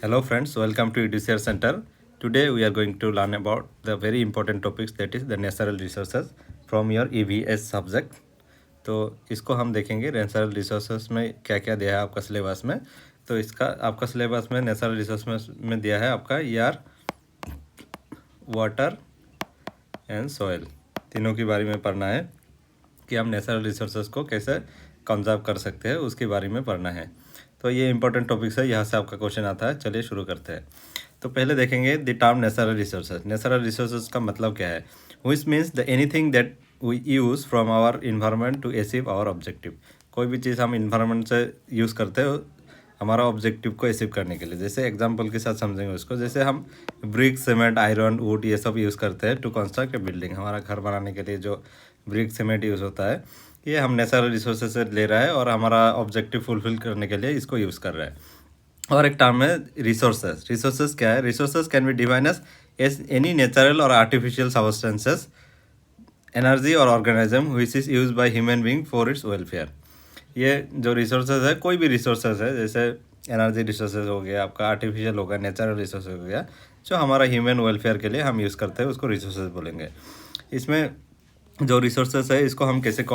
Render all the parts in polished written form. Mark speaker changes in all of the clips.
Speaker 1: Hello friends, welcome to EduCare Center. Today we are going to learn about the very important topics, that is the natural resources from your EVS subject. तो इसको हम देखेंगे natural resources में क्या क्या दिया है आपका सिलेबस में। तो इसका आपका सिलेबस में नेचुरल रिसोर्स में दिया है आपका एयर, वाटर एंड सॉइल, तीनों के बारे में पढ़ना है कि हम नेचुरल रिसोर्सेज को कैसे कंजर्व कर सकते हैं, उसके बारे में पढ़ना है। तो ये इंपॉर्टेंट टॉपिक्स है, यहाँ से आपका क्वेश्चन आता है। चलिए शुरू करते हैं। तो पहले देखेंगे the term natural resources. Natural resources का मतलब क्या है? Which means the anything that we use from our environment to achieve our objective. कोई भी चीज़ हम इन्वायरमेंट से यूज़ करते हैं हमारा ऑब्जेक्टिव को अचीव करने के लिए। जैसे एग्जांपल के साथ समझेंगे उसको। जैसे हम ब्रिक, सीमेंट, आयरन, वुड ये सब यूज़ करते हैं टू कंस्ट्रक्ट ए बिल्डिंग। हमारा घर बनाने के लिए जो ब्रिक, सीमेंट यूज़ होता है, ये हम नेचुरल रिसोर्सेज से ले रहा है और हमारा ऑब्जेक्टिव फुलफिल करने के लिए इसको यूज़ कर रहा है। और एक टर्म है रिसोर्सेज। रिसोर्सेज क्या है? Resources can be define as any natural और आर्टिफिशियल सब्सटेंसेस, एनर्जी और organism which is use by human being for its welfare. ये जो रिसोर्सेज है, कोई भी रिसोर्सेज है, जैसे एनर्जी रिसोर्सेज हो गया, आपका आर्टिफिशियल हो गया, नेचुरल रिसोर्सेज हो गया, जो हमारा ह्यूमन वेलफेयर के लिए हम यूज़ करते हैं, उसको रिसोर्सेज बोलेंगे। इसमें जो रिसोर्सेज है इसको हम कैसे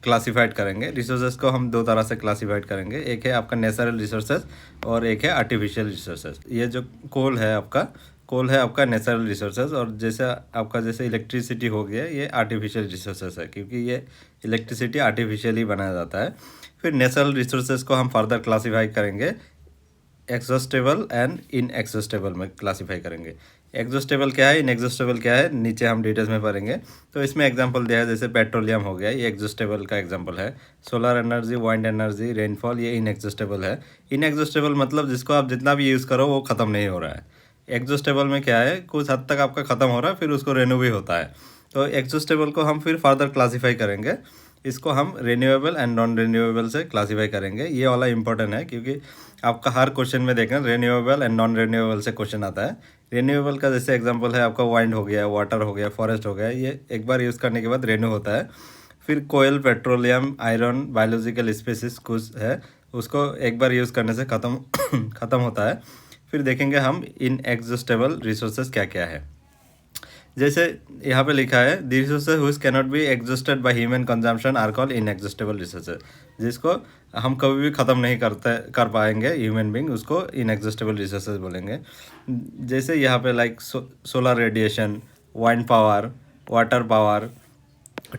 Speaker 1: क्लासीफाइड करेंगे? रिसोर्सेज को हम दो तरह से क्लासीफाइड करेंगे। एक है आपका नेचुरल रिसोर्सेज और एक है आर्टिफिशियल रिसोर्सेज। ये जो कोल है आपका नेचुरल रिसोर्सेज, और जैसे आपका जैसे इलेक्ट्रिसिटी हो गया, ये आर्टिफिशियल रिसोर्सेज है, क्योंकि ये इलेक्ट्रिसिटी आर्टिफिशियली बनाया जाता है। फिर नेचुरल रिसोर्सेज को हम फर्दर क्लासीफाई करेंगे एग्जॉस्टेबल एंड इनएग्जॉस्टेबल में क्लासीफाई करेंगे। एग्जॉस्टेबल क्या है, इनएग्जॉस्टेबल क्या है, नीचे हम डिटेल्स में पढ़ेंगे। तो इसमें एग्जांपल दिया है, जैसे पेट्रोलियम हो गया, ये एग्जॉस्टेबल का एग्जांपल है। Solar energy, wind energy, rainfall, ये इनएग्जॉस्टेबल है। इनएग्जॉस्टेबल मतलब जिसको आप जितना भी यूज़ करो वो ख़त्म नहीं हो रहा है। एग्जॉस्टेबल में क्या है, कुछ हद तक आपका ख़त्म हो रहा है, फिर उसको रेन्यू भी होता है। तो एग्जॉस्टेबल को हम फिर फर्दर क्लासीफाई करेंगे। इसको हम रिन्यूएबल एंड नॉन रिन्यूएबल से क्लासीफाई करेंगे। ये वाला इंपॉर्टेंट है, क्योंकि आपका हर क्वेश्चन में देखें रिन्यूएबल एंड नॉन रिन्यूएबल से क्वेश्चन आता है। रिन्यूएबल का जैसे एग्जांपल है आपका वाइंड हो गया, वाटर हो गया, फॉरेस्ट हो गया, ये एक बार यूज़ करने के बाद रिन्यू होता है। फिर कोयल, पेट्रोलियम, आयरन, बायोलॉजिकल स्पीसीज कुछ है, उसको एक बार यूज़ करने से ख़त्म ख़त्म होता है। फिर देखेंगे हम इनएग्जॉस्टेबल रिसोर्सेज क्या क्या है। जैसे यहाँ पे लिखा है, the resources which cannot be exhausted by human consumption are called inexhaustible resources. जिसको हम कभी भी ख़त्म नहीं कर पाएंगे ह्यूमन बींग, उसको इनएग्जॉस्टेबल रिसोर्सेज बोलेंगे। जैसे यहाँ पे like solar radiation, wind power, water power,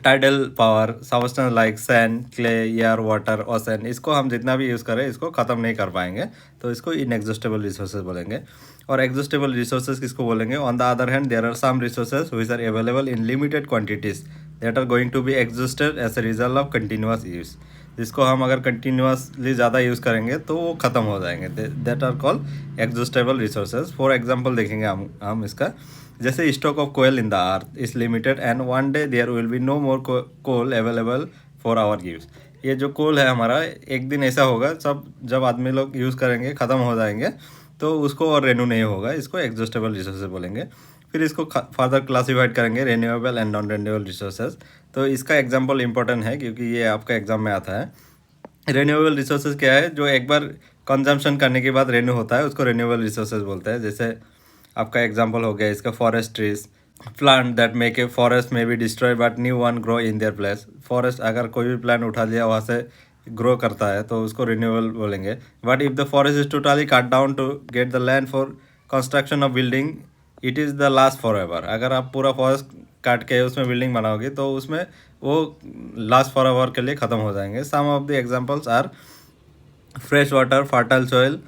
Speaker 1: tidal power, substance like sand, clay, air, water, ocean, इसको हम जितना भी यूज़ करें इसको ख़त्म नहीं कर पाएंगे, तो इसको इनएग्जॉस्टेबल रिसोर्सेज बोलेंगे। और एग्जॉस्टेबल रिसोर्सेज किसको बोलेंगे? On the other hand there are some resources which are available in limited quantities that are going to be exhausted as a result of continuous use. जिसको हम अगर कंटिन्यूसली ज़्यादा use करेंगे तो वो ख़त्म हो जाएंगे, that are called exhaustible resources. For example देखेंगे हम इसका। जैसे stock of coal in the earth is limited and one day there will be no more coal available for our use. ये जो कोल है हमारा, एक दिन ऐसा होगा सब जब आदमी लोग यूज़ करेंगे ख़त्म हो जाएंगे, तो उसको और रेन्यू नहीं होगा, इसको एग्जॉस्टेबल रिसोर्सेज बोलेंगे। फिर इसको फर्दर क्लासीफाइड करेंगे renewable and non renewable resources. तो इसका एग्जांपल इंपॉर्टेंट है, क्योंकि ये आपका एग्जाम में आता है। रेन्यूएबल रिसोर्सेज क्या है? जो एक बार कंजम्पशन करने के बाद रेन्यू होता है, उसको रेन्यूएबल रिसोर्सेज बोलते हैं। जैसे आपका एग्जांपल हो गया इसका forest trees, plant that make a forest में be destroy but new one grow in their place. Forest अगर कोई भी प्लांट उठा लिया वहाँ से ग्रो करता है तो उसको रिन्यूएबल बोलेंगे। But if the forest is totally cut down to get the land for construction of building, it is the lost forever. अगर आप पूरा फॉरेस्ट काट के उसमें बिल्डिंग बनाओगे तो उसमें वो लास्ट फॉर एवर के लिए ख़त्म हो जाएंगे। Some of the examples are fresh water, fertile soil,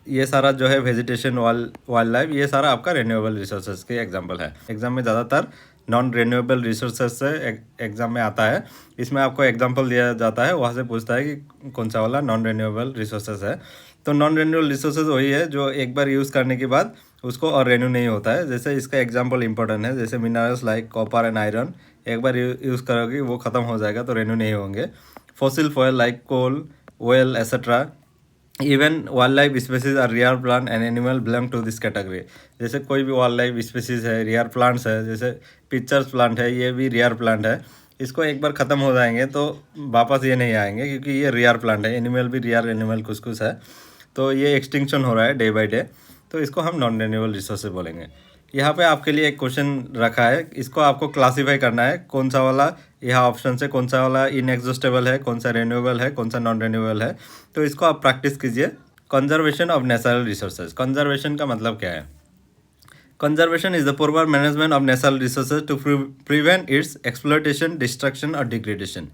Speaker 1: ये सारा जो है वेजिटेशन, वाइल्ड लाइफ, ये सारा आपका रिन्यूएबल रिसोर्सेज के एग्जांपल है। एग्जाम में ज़्यादातर नॉन रिन्यूएबल रिसोर्सेज से एग्जाम में आता है। इसमें आपको एग्जांपल दिया जाता है, वहाँ से पूछता है कि कौन सा वाला नॉन रिन्यूएबल रिसोर्सेज है। तो नॉन रिन्यूएबल रिसोर्सेज वही है जो एक बार यूज़ करने के बाद उसको और रेन्यू नहीं होता है। जैसे इसका एग्जाम्पल इंपॉर्टेंट है, जैसे minerals like copper and iron, एक बार यूज़ करोगे वो ख़त्म हो जाएगा तो रेन्यू नहीं होंगे। Fossil fuel like coal, oil etcetera. Even wildlife species are rare plant and animal belong to this category. जैसे कोई भी वाइल्ड लाइफ स्पेसीज है, रेयर प्लांट्स है, जैसे पिक्चर्स प्लांट है, ये भी रेयर प्लांट है। इसको एक बार ख़त्म हो जाएंगे तो वापस ये नहीं आएंगे, क्योंकि ये रेयर प्लांट है। एनिमल भी रेयर एनिमल कुछ कुछ है। तो ये एक्सटिंक्शन हो रहा है डे बाय डे, तो इसको हम नॉन रिन्यूएबल रिसोर्सेज बोलेंगे। यहाँ पे आपके लिए एक क्वेश्चन रखा है, इसको आपको क्लासीफाई करना है कौन सा वाला यहाँ ऑप्शन से कौन सा वाला इनएग्जॉस्टेबल है, कौन सा रिन्यूएबल है, कौन सा नॉन रिन्यूएबल है। तो इसको आप प्रैक्टिस कीजिए। Conservation of natural resources. Conservation का मतलब क्या है? Conservation is the proper management of natural resources to prevent its exploitation, destruction और डिग्रेडेशन।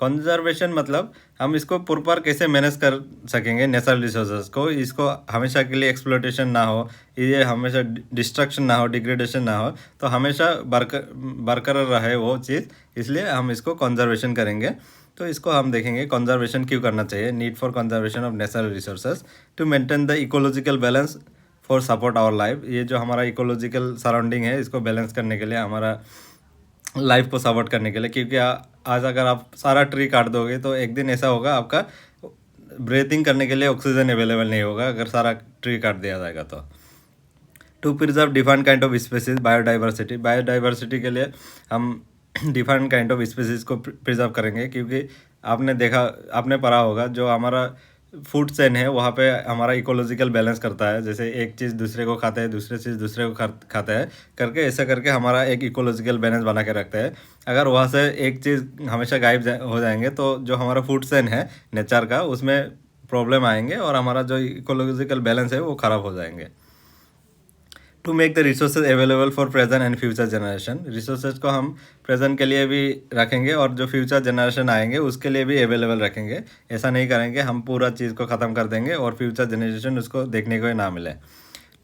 Speaker 1: कंजर्वेशन मतलब हम इसको प्रॉपर कैसे मैनेज कर सकेंगे नेचुरल रिसोर्सेज को, इसको हमेशा के लिए एक्सप्लॉयटेशन ना हो, ये हमेशा डिस्ट्रक्शन ना हो, डिग्रेडेशन ना हो, तो हमेशा बरकरार रहे वो चीज़, इसलिए हम इसको कंजर्वेशन करेंगे। तो इसको हम देखेंगे कंजर्वेशन क्यों करना चाहिए। Need for conservation of natural resources to maintain the ecological balance for support our life. ये जो हमारा इकोलॉजिकल सराउंडिंग है इसको बैलेंस करने के लिए, हमारा लाइफ को सपोर्ट करने के लिए, क्योंकि आज अगर आप सारा ट्री काट दोगे तो एक दिन ऐसा होगा आपका ब्रीथिंग करने के लिए ऑक्सीजन अवेलेबल नहीं होगा अगर सारा ट्री काट दिया जाएगा तो। To preserve different kind of species, biodiversity. Biodiversity के लिए हम डिफरेंट काइंड ऑफ स्पीसीज को प्रिजर्व करेंगे, क्योंकि आपने पढ़ा होगा जो हमारा फूड चेन है वहाँ पे हमारा इकोलॉजिकल बैलेंस करता है। जैसे एक चीज़ दूसरे को खाता है, दूसरी चीज़ दूसरे को खाता है करके, ऐसा करके हमारा एक इकोलॉजिकल बैलेंस बना के रखता है। अगर वहाँ से एक चीज़ हमेशा गायब हो जाएंगे तो जो हमारा फूड चेन है नेचर का, उसमें प्रॉब्लम आएंगे और हमारा जो इकोलॉजिकल बैलेंस है वो ख़राब हो जाएंगे। To make the resources available for present and future generation. Resources को हम प्रेजेंट के लिए भी रखेंगे और जो फ्यूचर जनरेशन आएंगे उसके लिए भी अवेलेबल रखेंगे। ऐसा नहीं करेंगे हम पूरा चीज़ को ख़त्म कर देंगे और फ्यूचर जनरेशन उसको देखने को ही ना मिले।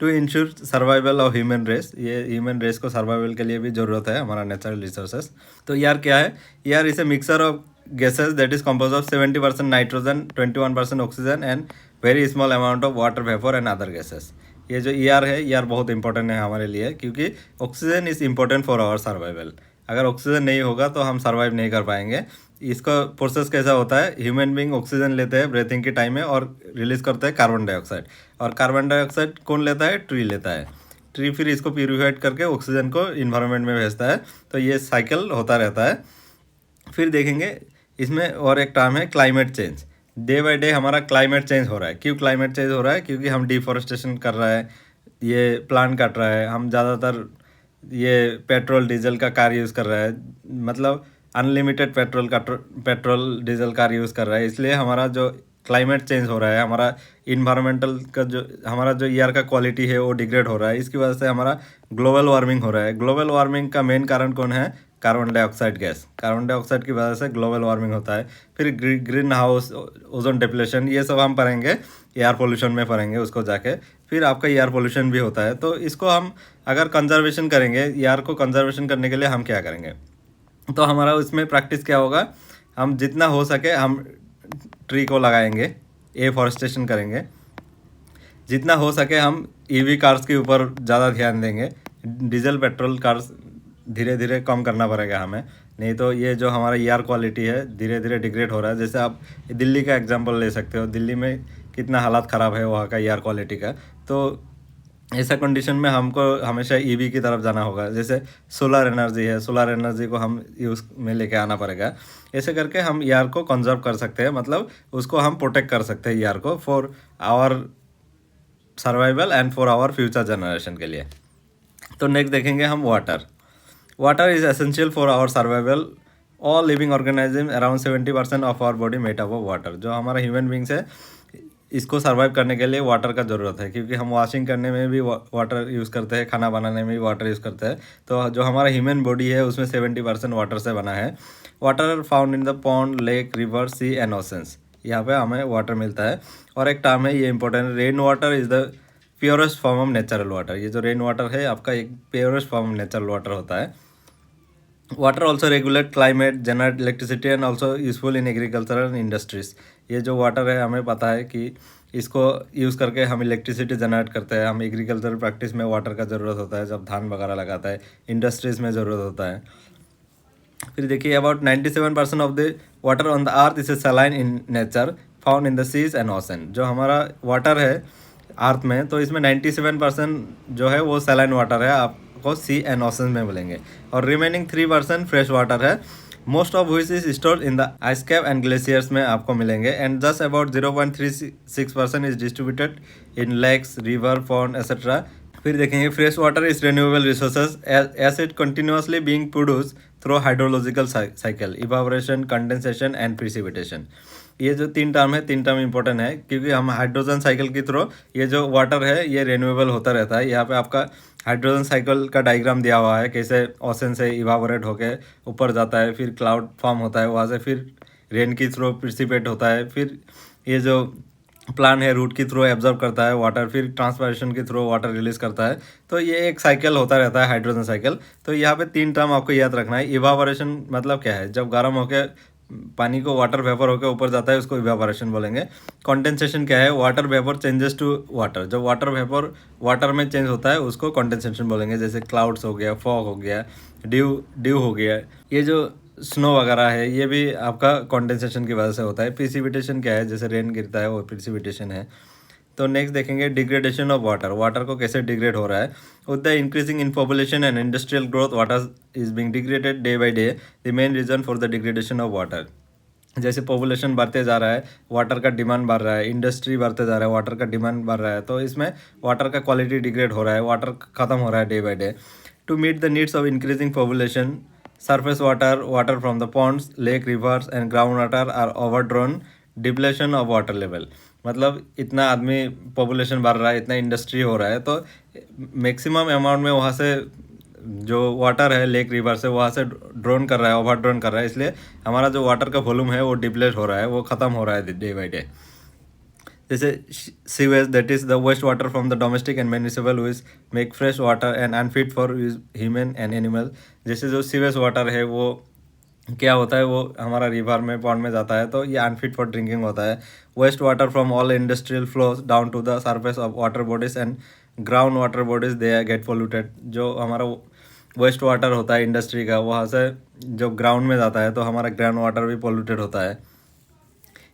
Speaker 1: To ensure survival of human race. ये ह्यूमन रेस को सर्वाइवल के लिए भी ज़रूरत है हमारा नेचुरल रिसोर्सेज। तो यार क्या है, यार इसे mixer of gases that is compose of 70% nitrogen, 21% oxygen and very small amount of water vapour and other gases. ये जो ईआर है, ईआर बहुत इंपॉर्टेंट है हमारे लिए, क्योंकि oxygen is important for our survival. अगर ऑक्सीजन नहीं होगा तो हम सर्वाइव नहीं कर पाएंगे। इसका प्रोसेस कैसा होता है, ह्यूमन बींग ऑक्सीजन लेते हैं ब्रीथिंग के टाइम में और रिलीज करते हैं कार्बन डाइऑक्साइड, और कार्बन डाइऑक्साइड कौन लेता है? ट्री लेता है। ट्री फिर इसको प्यूरिफाइड करके ऑक्सीजन को इन्वायरमेंट में भेजता है। तो ये साइकिल होता रहता है। फिर देखेंगे इसमें और एक टर्म है climate change. Day by day हमारा क्लाइमेट चेंज हो रहा है। क्यों क्लाइमेट चेंज हो रहा है? क्योंकि हम डिफॉरेस्टेशन कर रहा है, ये प्लांट काट रहा है, हम ज़्यादातर ये पेट्रोल डीजल का कार यूज़ कर रहा है, मतलब unlimited petrol diesel car use कर रहा है। इसलिए हमारा जो क्लाइमेट चेंज हो रहा है, हमारा इन्वायरमेंटल का हमारा जो एयर का क्वालिटी है वो डिग्रेड हो रहा है। इसकी वजह से हमारा ग्लोबल वार्मिंग हो रहा है। ग्लोबल वार्मिंग का मेन कारण कौन है? Carbon dioxide gas. Carbon dioxide की वजह से ग्लोबल वार्मिंग होता है। फिर ग्रीन हाउस, ओजोन डिप्लेशन, ये सब हम पढ़ेंगे एयर पोल्यूशन में पढ़ेंगे उसको जाके। फिर आपका एयर पोल्यूशन भी होता है। तो इसको हम अगर कंजर्वेशन करेंगे, एयर को कंजर्वेशन करने के लिए हम क्या करेंगे, तो हमारा उसमें प्रैक्टिस क्या होगा, हम जितना हो सके हम ट्री को लगाएंगे, एफॉरेस्टेशन करेंगे। जितना हो सके हम ईवी कार्स के ऊपर ज़्यादा ध्यान देंगे। डीजल पेट्रोल कार्स धीरे धीरे कम करना पड़ेगा हमें, नहीं तो ये जो हमारा एयर क्वालिटी है धीरे धीरे डिग्रेड हो रहा है। जैसे आप दिल्ली का एग्जांपल ले सकते हो, दिल्ली में कितना हालात ख़राब है वहाँ का एयर क्वालिटी का। तो ऐसा कंडीशन में हमको हमेशा ईवी की तरफ जाना होगा। जैसे सोलर एनर्जी है, सोलर एनर्जी को हम यूज़ में लेके आना पड़ेगा। ऐसे करके हम एयर को कंजर्व कर सकते हैं, मतलब उसको हम प्रोटेक्ट कर सकते हैं एयर को, for our survival and for our future generation के लिए। तो नेक्स्ट देखेंगे हम water. Water is essential for our survival. All living organism around 70% of our body made up of water. जो हमारा ह्यूमन बींग्स है इसको सर्वाइव करने के लिए वाटर का ज़रूरत है, क्योंकि हम वॉशिंग करने में भी वाटर यूज़ करते हैं, खाना बनाने में भी वाटर यूज़ करते हैं। तो जो हमारा ह्यूमन बॉडी है उसमें 70% वाटर से बना है। Water found in the pond, lake, river, sea and oceans. यहाँ पे हमें वाटर मिलता है। और एक टर्म है, ये important, rain water is the purest form of natural water. ये जो रेन वाटर है आपका एक purest form of natural water होता है। Water also regulate climate, generate electricity and also useful in agriculture and industries. ये जो वाटर है हमें पता है कि इसको यूज़ करके हम इलेक्ट्रिसिटी जनरेट करते हैं। हम एग्रीकल्चर प्रैक्टिस में वाटर का ज़रूरत होता है, जब धान वगैरह लगाता है, इंडस्ट्रीज़ में ज़रूरत होता है। फिर देखिए about 97% of the water on the earth is saline in nature, found in the seas and ocean. जो हमारा वाटर है अर्थ में, तो इसमें 97% जो है वो सलाइन वाटर है, आपको सी एंड ओशन में मिलेंगे। और रिमेनिंग 3% फ्रेश वाटर है, most of which is store in the ice cap and glaciers में आपको मिलेंगे, and just about 0.36% is distributed in lakes, river, pond etcetera. फिर देखेंगे fresh water is renewable resources as it continuously being produce through hydrological cycle, evaporation, condensation and precipitation. ये जो तीन term है, तीन टर्म इंपॉर्टेंट है क्योंकि हम हाइड्रोजन साइकिल के थ्रू ये जो वाटर है ये रेन्यूएबल होता रहता है। यहाँ पे आपका हाइड्रोजन साइकिल का डायग्राम दिया हुआ है, कैसे ओशन से इवापोरेट होके ऊपर जाता है, फिर क्लाउड फॉर्म होता है, वहाँ से फिर रेन के थ्रू प्रिसिपेट होता है, फिर ये जो प्लांट है रूट के थ्रू एब्जॉर्ब करता है वाटर, फिर ट्रांसपायरेशन के थ्रू वाटर रिलीज करता है। तो ये एक साइकिल होता रहता है हाइड्रोजन साइकिल। तो यहाँ पे तीन टर्म आपको याद रखना है। इवापोरेशन मतलब क्या है, जब गर्म होके पानी को वाटर वेपर होकर ऊपर जाता है उसको इवापोरेशन बोलेंगे। कंडेंसेशन क्या है, water vapour changes to water, जब वाटर वेपर वाटर में चेंज होता है उसको कंडेंसेशन बोलेंगे। जैसे क्लाउड्स हो गया, फॉग हो गया, ड्यू हो गया, ये जो स्नो वगैरह है ये भी आपका कंडेंसेशन की वजह से होता है। प्रिसिपिटेशन क्या है, जैसे रेन गिरता है वो प्रिसिपिटेशन है। तो नेक्स्ट देखेंगे डिग्रेडेशन ऑफ वाटर, वाटर को कैसे डिग्रेड हो रहा है। With the increasing in population and industrial growth water is being degraded day by day, the main reason for the degradation of water. जैसे पॉपुलेशन बढ़ते जा रहा है, वाटर का डिमांड बढ़ रहा है, इंडस्ट्री बढ़ते जा रहा है, वाटर का डिमांड बढ़ रहा है, तो इसमें वाटर का क्वालिटी डिग्रेड हो रहा है, वाटर ख़त्म हो रहा है day by day. To meet the needs of increasing population, surface water from the ponds, lake, rivers and ground water are overdrawn, depletion of water level. मतलब इतना आदमी पॉपुलेशन बढ़ रहा है, इतना इंडस्ट्री हो रहा है, तो मैक्सिमम अमाउंट में वहाँ से जो वाटर है लेक रिवर से वहाँ से ड्रोन कर रहा है, ओवर ड्रोन कर रहा है, इसलिए हमारा जो वाटर का वॉल्यूम है वो डिप्लेट हो रहा है, वो ख़त्म हो रहा है डे बाई डे। जैसे sewage that is the waste water from the domestic and municipal which make fresh water and unfit for use human and animal. जैसे जो सीवेज वाटर है वो क्या होता है, वो हमारा रिवर में पॉन्ड में जाता है, तो ये अनफिट फॉर ड्रिंकिंग होता है। Waste water from all industrial flows down to the surface of water bodies and ground water bodies they get polluted. जो हमारा वेस्ट वाटर होता है इंडस्ट्री का, वहाँ से जो ग्राउंड में जाता है तो हमारा ग्राउंड वाटर भी पोल्यूटेड होता है।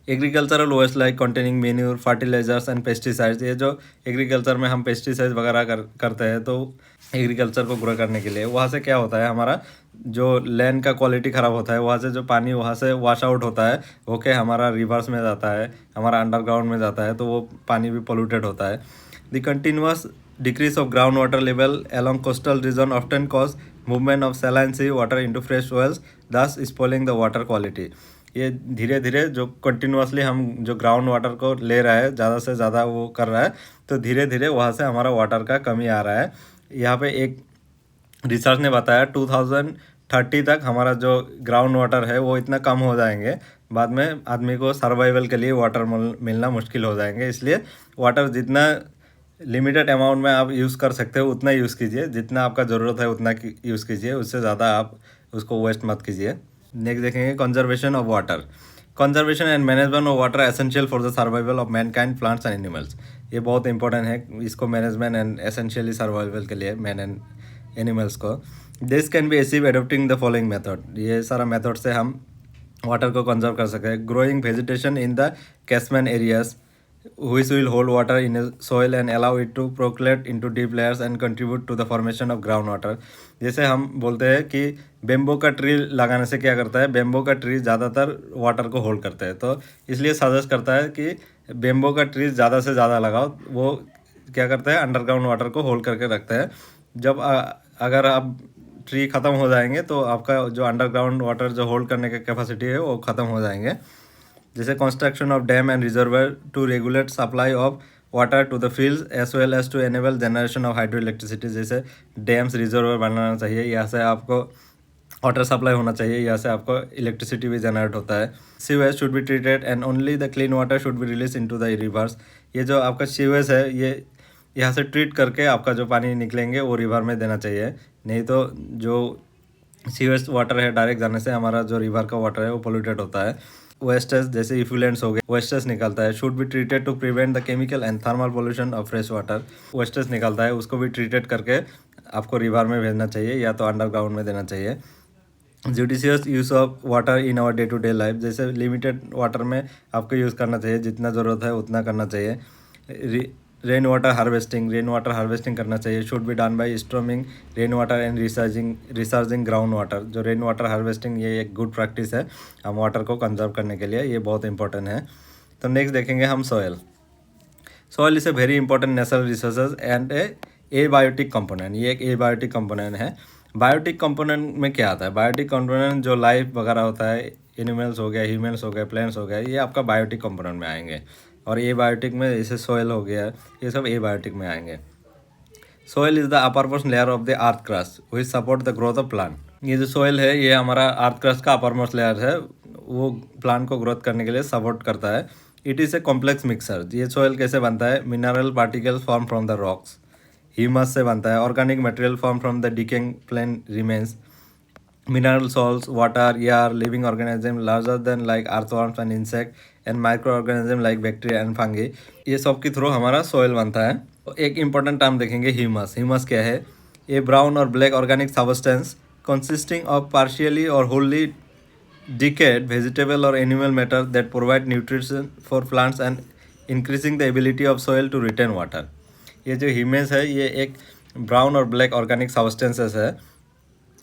Speaker 1: Agricultural waste like containing manure, fertilisers and pesticides, ये जो एग्रीकल्चर में हम पेस्टिसाइड्स वगैरह करते हैं तो एग्रीकल्चर को ग्रो करने के लिए, वहाँ से क्या होता है, हमारा जो लैंड का क्वालिटी ख़राब होता है, वहाँ से जो पानी वहाँ से वॉश आउट होता है, ओके हमारा रिवर्स में जाता है, हमारा अंडरग्राउंड में जाता है, तो वो पानी भी पोल्यूटेड होता है। The continuous decrease of ground water level along coastal region often cause movement of saline sea water into fresh wells, thus spoiling the water quality। ये धीरे धीरे जो कंटिन्यूसली हम जो ग्राउंड वाटर को ले रहा है, ज़्यादा से ज़्यादा वो कर रहा है, तो धीरे धीरे वहाँ से हमारा वाटर का कमी आ रहा है। यहाँ पे एक रिसर्च ने बताया 2030 तक हमारा जो ग्राउंड वाटर है वो इतना कम हो जाएंगे, बाद में आदमी को सर्वाइवल के लिए वाटर मिलना मुश्किल हो जाएंगे। इसलिए वाटर जितना लिमिटेड अमाउंट में आप यूज़ कर सकते हो उतना यूज़ कीजिए, जितना आपका ज़रूरत है उतना यूज़ कीजिए, उससे ज़्यादा आप उसको वेस्ट मत कीजिए। नेक्स्ट देखेंगे conservation of water. Conservation and management of water essential for the survival of Mankind, plants and animals. ये बहुत इंपॉर्टेंट है, इसको मैनेजमेंट एंड एसेंशियली सर्वाइवल के लिए मैन एंड एनिमल्स को। This can be achieve adopting the following method, ये सारा method से हम वाटर को कंजर्व कर सकते हैं। Growing vegetation in the catchment areas which will hold water in a soil and allow it to percolate into deep layers and contribute to the formation of groundwater। जैसे हम बोलते हैं कि बेम्बो का ट्री लगाने से क्या करता है, बेम्बो का ट्री ज़्यादातर वाटर को होल्ड करता है, तो इसलिए सजेस्ट करता है कि बेम्बो का ट्री ज़्यादा से ज़्यादा लगाओ। वो क्या करता है, अंडरग्राउंड वाटर को होल्ड करके रखता है। जब अगर आप ट्री ख़त्म हो जाएंगे तो आपका जो अंडरग्राउंड वाटर जो होल्ड करने का कैपेसिटी है वो ख़त्म हो जाएंगे। जैसे construction of dam and reservoir to regulate supply of water to the fields as well as to enable generation of hydro electricity. जैसे डैम्स रिजर्वर बनाना चाहिए, यहाँ से आपको वाटर सप्लाई होना चाहिए, यहाँ से आपको इलेक्ट्रिसिटी भी जनरेट होता है। Sewage should be treated and only the clean water should be release into the reverse. ये जो आपका सीवेज है ये यहाँ से ट्रीट करके आपका जो पानी निकलेंगे वो रिवर में देना चाहिए, नहीं तो जो सीवेज वाटर है डायरेक्ट जाने से हमारा जो रिवर का वाटर है वो पोल्यूटेड होता है। वेस्टेज जैसे इफ्लुएंट्स हो गए, वेस्टेज निकलता है, should be treated to prevent the chemical and thermal pollution of fresh water. Wastage निकलता है, उसको भी ट्रीटेड करके आपको रिवर में भेजना चाहिए या तो अंडरग्राउंड में देना चाहिए। Judicious use of water in our day to day life, जैसे लिमिटेड वाटर में आपको यूज़ करना चाहिए, जितना ज़रूरत है उतना करना चाहिए। रेन वाटर हार्वेस्टिंग करना चाहिए। Should be done by storing rain water and recharging ground water. जो रेन वाटर हार्वेस्टिंग ये एक गुड प्रैक्टिस है हम वाटर को कंजर्व करने के लिए, ये बहुत इंपॉर्टेंट है। तो नेक्स्ट देखेंगे हम soil is a very important natural resources and abiotic component. ये एक ए बायोटिक कंपोनेंट है। बायोटिक कंपोनेंट में क्या आता है? बायोटिक कंपोनेंट जो लाइफ वगैरह होता है, एनिमल्स हो गया, ह्यूमन्स हो गए, प्लांट्स हो गए, ये आपका बायोटिक कंपोनेंट में आएंगे। और ए बायोटिक में जैसे सॉइल हो गया, ये सब ए बायोटिक में आएंगे। Soil is the upper most layer of the earth crust which support the growth of plant. ये जो सॉइल है ये हमारा अर्थ क्रस्ट का अपर मोस्ट लेयर है, वो प्लांट को ग्रोथ करने के लिए सपोर्ट करता है। It is a complex mixer. ये सॉइल कैसे बनता है? Mineral particles form from the rocks, humus से बनता है। Organic material form from the decaying plant remains, mineral salts, water, air, living organism larger than like earthworms and insect and microorganism like bacteria and fungi। ये सब के through हमारा soil बनता है। तो एक इंपॉर्टेंट टर्म देखेंगे ह्यूमस। ह्यूमस क्या है? ये ब्राउन और black organic substance consisting of partially or wholly decayed vegetable or animal matter that provide nutrition for plants and increasing the ability of soil to retain water। ये जो humus है ये एक brown और ब्लैक ऑर्गेनिक सब्सटेंसेस है।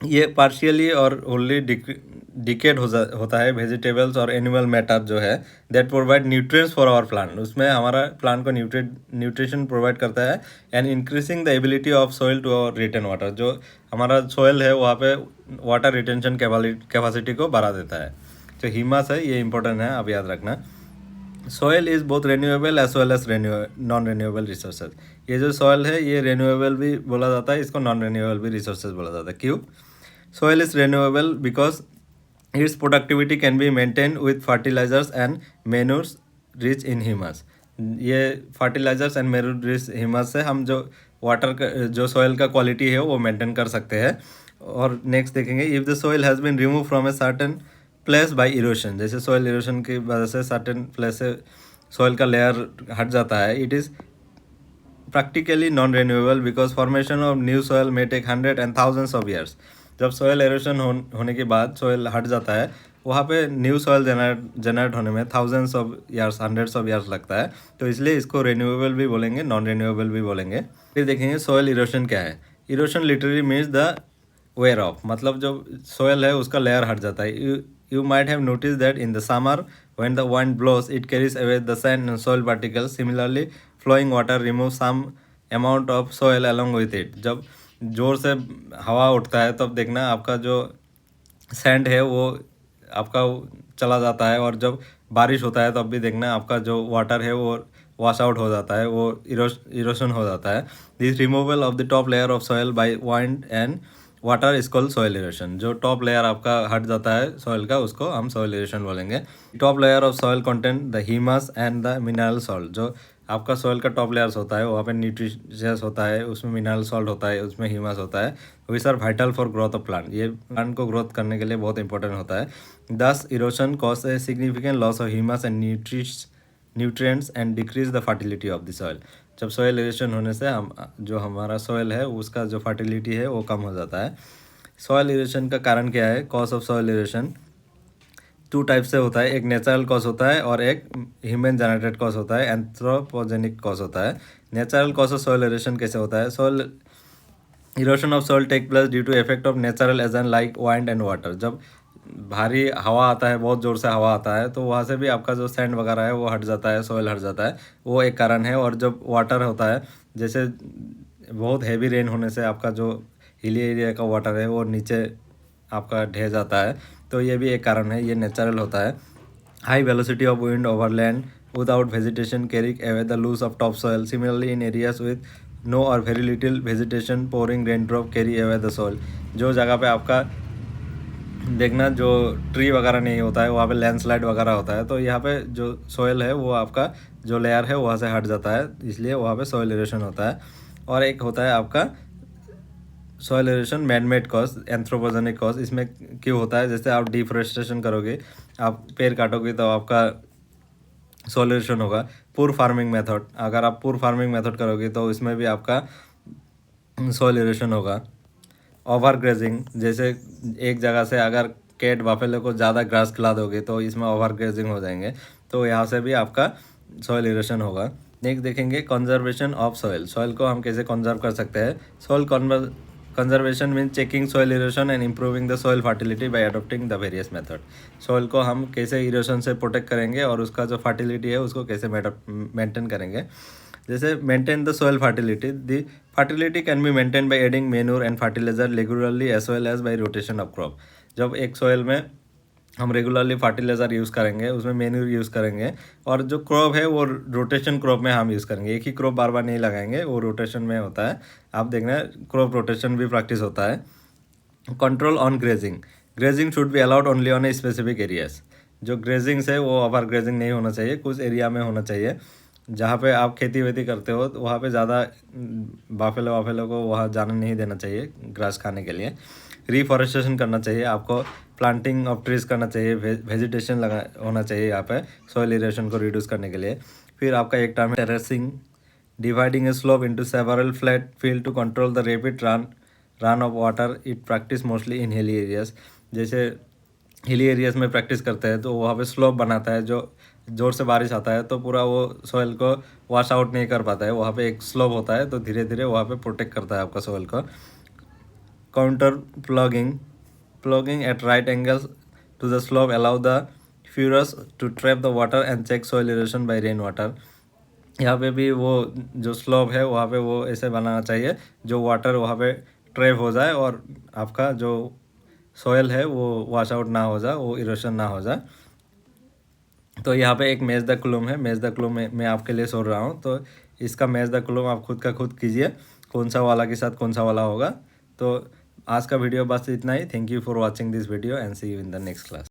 Speaker 1: ये partially और Holi decade होता है वेजिटेबल्स और एनिमल मैटर जो है, that provide nutrients for our plant. उसमें हमारा प्लांट को न्यूट्रिशन प्रोवाइड करता है and increasing the ability of soil to retain water. जो हमारा सॉइल है वहाँ पे वाटर रिटेंशन कैपेसिटी को बढ़ा देता है। जो ह्यूमस है ये इंपॉर्टेंट है, आप याद रखना। Soil is both renewable as well as non renewable resources. ये जो सॉइल है ये रेन्यूएबल भी बोला जाता है, इसको नॉन रेन्यूएबल भी रिसोर्सेज बोला जाता है। क्यों? Soil is renewable because its productivity can be maintained with fertilizers and manures rich in humus। ये fertilizers and manure rich humus से हम जो वाटर का जो सॉइल का क्वालिटी है वो मेंटेन कर सकते हैं। और नेक्स्ट देखेंगे, if the soil has been remove from a certain place by erosion. जैसे सॉइल इरोशन की वजह से सर्टेन प्लेस से सॉइल का लेयर हट जाता है, it is practically non renewable because formation of new soil may take 100 and thousands of years। जब सॉइल एरोशन होने के बाद सॉइल हट जाता है, वहाँ पे न्यू सॉइल जनरेट होने में thousands of years, hundreds of years लगता है। तो इसलिए इसको रिन्यूएबल भी बोलेंगे, नॉन रिन्यूएबल भी बोलेंगे। फिर देखेंगे सॉइल इरोशन क्या है। Erosion literally means the wear off, मतलब जो सॉइल है उसका लेयर हट जाता है। You might have notice that in the summer when the wind blows it carries away the sand and soil particles। Similarly flowing water removes some amount of soil along with it। जब जोर से हवा उठता है तब देखना आपका जो सैंड है वो आपका चला जाता है, और जब बारिश होता है तब भी देखना आपका जो वाटर है वो वॉश आउट हो जाता है, वो इरोशन हो जाता है। This removal of the top layer of soil by wind and water is called soil erosion. जो टॉप लेयर आपका हट जाता है सॉइल का, उसको हम सॉइल इरोशन बोलेंगे। Top layer of soil content the humus and the mineral salt. जो आपका सॉइल का टॉप लेयर्स होता है वहाँ पे न्यूट्रिशियस होता है, उसमें मिनरल सॉल्ट होता है, उसमें ह्यूमस होता है, which are vital for growth of plant. ये प्लांट को ग्रोथ करने के लिए बहुत इंपॉर्टेंट होता है। This erosion cause a significant loss of humus and nutrients and decrease the fertility of the soil. जब सॉइल इरोशन होने से हम जो हमारा सॉइल है उसका जो फर्टिलिटी है वो कम हो जाता है। सॉइल इरोशन का कारण क्या है? Cause of soil erosion two type से होता है, एक नेचुरल कॉज होता है और एक ह्यूमन जनरेटेड कॉज होता है, एंथ्रोपोजेनिक कॉज होता है। Natural cause of soil erosion कैसे होता है? Soil erosion of soil take place due to effect of natural agent like wind and water. जब भारी हवा आता है, बहुत ज़ोर से हवा आता है, तो वहाँ से भी आपका जो सैंड वगैरह है वो हट जाता है, सॉइल हट जाता है, वो एक कारण है। और जब वाटर होता है, जैसे बहुत हैवी रेन होने से आपका जो हिली एरिया का वाटर है वो नीचे आपका ढह जाता है, तो ये भी एक कारण है, ये नेचुरल होता है। High velocity of wind over land without vegetation carrying away the loose of top soil. Similarly in areas with no or very little vegetation pouring rain drop carry away the soil. जो जगह पे आपका देखना जो tree वगैरह नहीं होता है वहाँ पे लैंडस्लाइड वगैरह होता है, तो यहाँ पे जो सॉइल है वो आपका जो लेयर है वहाँ से हट जाता है, इसलिए वहाँ पे सॉइल इरोशन होता है। और एक होता है आपका soil erosion man made cause, anthropogenic cause. इसमें क्यों होता है? जैसे आप डिफोरेस्टेशन करोगे, आप पेड़ काटोगे तो आपका सॉइल इरोशन होगा। पूर फार्मिंग मेथड, अगर आप पूर फार्मिंग मेथड करोगे तो इसमें भी आपका सॉइल इरोशन होगा। ओवर ग्रेजिंग, जैसे एक जगह से अगर कैट बाफेलो को ज़्यादा ग्रास खिला दोगे तो इसमें ओवर ग्रेजिंग हो जाएंगे, तो यहाँ से भी आपका सॉइल इरोशन होगा। नेक्स्ट देखेंगे कंजर्वेशन ऑफ सॉइल। सॉइल को हम कैसे कंजर्व कर सकते हैं। Soil conservation mean checking soil erosion and improving the soil fertility bye adopting the various method. Soil को हम कैसे इरोशन से प्रोटेक्ट करेंगे और उसका जो फर्टिलिटी है उसको कैसे मेंटेन करेंगे। जैसे maintain the soil fertility, the fertility can be maintain by adding manure and fertilizer regularly as well as by rotation of crop. जब एक सॉइल में हम रेगुलरली फर्टिलाइज़र यूज़ करेंगे, उसमें मैन्यूर यूज़ करेंगे, और जो क्रॉप है वो रोटेशन क्रॉप में हम यूज़ करेंगे। एक ही क्रॉप बार बार नहीं लगाएंगे, वो रोटेशन में होता है। आप देखना क्रॉप रोटेशन भी प्रैक्टिस होता है। Control on grazing, grazing should be allowed only on a specific areas. जो ग्रेजिंग्स है वो ओवर ग्रेजिंग नहीं होना चाहिए, कुछ एरिया में होना चाहिए। जहाँ पे आप खेती वेती करते हो तो वहाँ पे ज़्यादा बाफेलो को वहाँ जाने नहीं देना चाहिए ग्रास खाने के लिए। रिफॉरेस्टेशन करना चाहिए आपको, प्लांटिंग ऑफ ट्रीज करना चाहिए, वेजिटेशन लगा होना चाहिए यहाँ पे सॉइल इरोशन को रिड्यूस करने के लिए। फिर आपका एक टर्म है terracing, dividing a slope into several flat field to control the rapid run off water. It practice mostly in hilly areas. जैसे हिली एरियाज में प्रैक्टिस करते हैं तो वहाँ पे स्लोप बनाता है, जो ज़ोर से बारिश आता है तो पूरा वो सॉइल को वॉश आउट नहीं कर पाता है। वहाँ पे एक स्लोप होता है तो धीरे धीरे वहाँ पे प्रोटेक्ट करता है आपका सॉइल को। Counter ploughing at right angles to the slope allow the furrows to trap the water and check soil erosion by rain water. यहाँ पे भी वो जो स्लोप है वहाँ पे वो ऐसे बनाना चाहिए जो वाटर वहाँ पे ट्रैप हो जाए और आपका जो सॉइल है वो वॉश आउट ना हो जाए, वो इरोशन ना हो जाए। तो यहाँ पे एक मैच द क्लूम है, मैच द क्लूम मैं आपके लिए छोड़ रहा हूँ, तो इसका मैच द क्लूम आप खुद का खुद कीजिए, कौन सा वाला के साथ कौन सा वाला होगा। तो आज का वीडियो बस इतना ही। Thank you for watching this video and see you in the next class.